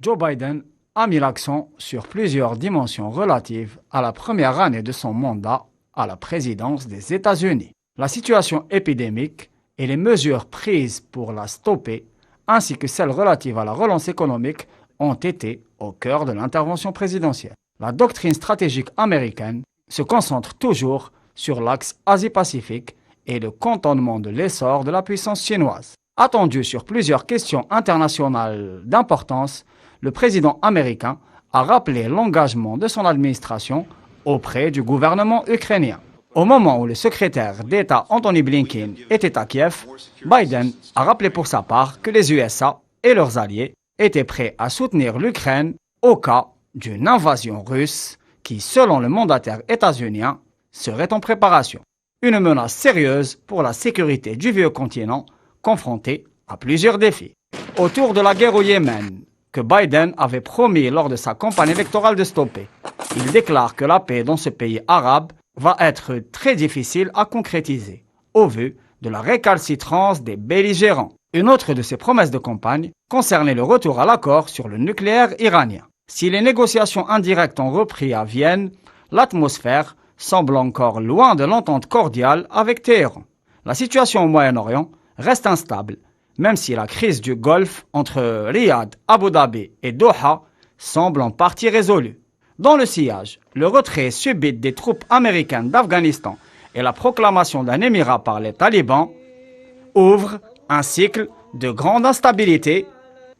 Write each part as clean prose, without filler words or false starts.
Joe Biden a mis l'accent sur plusieurs dimensions relatives à la première année de son mandat à la présidence des États-Unis. La situation épidémique et les mesures prises pour la stopper, ainsi que celles relatives à la relance économique, ont été au cœur de l'intervention présidentielle. La doctrine stratégique américaine se concentre toujours sur l'axe Asie-Pacifique et le cantonnement de l'essor de la puissance chinoise. Attendu sur plusieurs questions internationales d'importance, le président américain a rappelé l'engagement de son administration auprès du gouvernement ukrainien. Au moment où le secrétaire d'État Anthony Blinken était à Kiev, Biden a rappelé pour sa part que les USA et leurs alliés étaient prêts à soutenir l'Ukraine au cas d'une invasion russe qui, selon le mandataire états-unien, serait en préparation. Une menace sérieuse pour la sécurité du vieux continent, confronté à plusieurs défis. Autour de la guerre au Yémen, que Biden avait promis lors de sa campagne électorale de stopper, il déclare que la paix dans ce pays arabe va être très difficile à concrétiser, au vu de la récalcitrance des belligérants. Une autre de ses promesses de campagne concernait le retour à l'accord sur le nucléaire iranien. Si les négociations indirectes ont repris à Vienne, l'atmosphère semble encore loin de l'entente cordiale avec Téhéran. La situation au Moyen-Orient reste instable, même si la crise du Golfe entre Riyad, Abu Dhabi et Doha semble en partie résolue. Dans le sillage, le retrait subit des troupes américaines d'Afghanistan et la proclamation d'un émirat par les talibans ouvrent un cycle de grande instabilité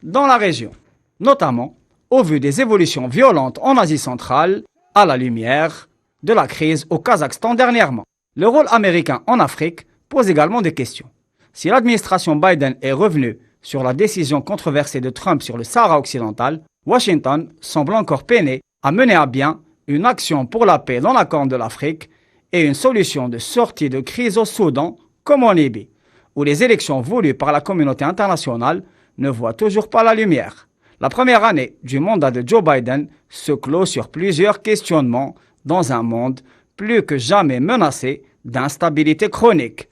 dans la région, notamment au vu des évolutions violentes en Asie centrale à la lumière de la crise au Kazakhstan dernièrement. Le rôle américain en Afrique pose également des questions. Si l'administration Biden est revenue sur la décision controversée de Trump sur le Sahara occidental, Washington semble encore peiner à mener à bien une action pour la paix dans la Corne de l'Afrique et une solution de sortie de crise au Soudan comme en Libye, où les élections voulues par la communauté internationale ne voient toujours pas la lumière. La première année du mandat de Joe Biden se clôt sur plusieurs questionnements dans un monde plus que jamais menacé d'instabilité chronique.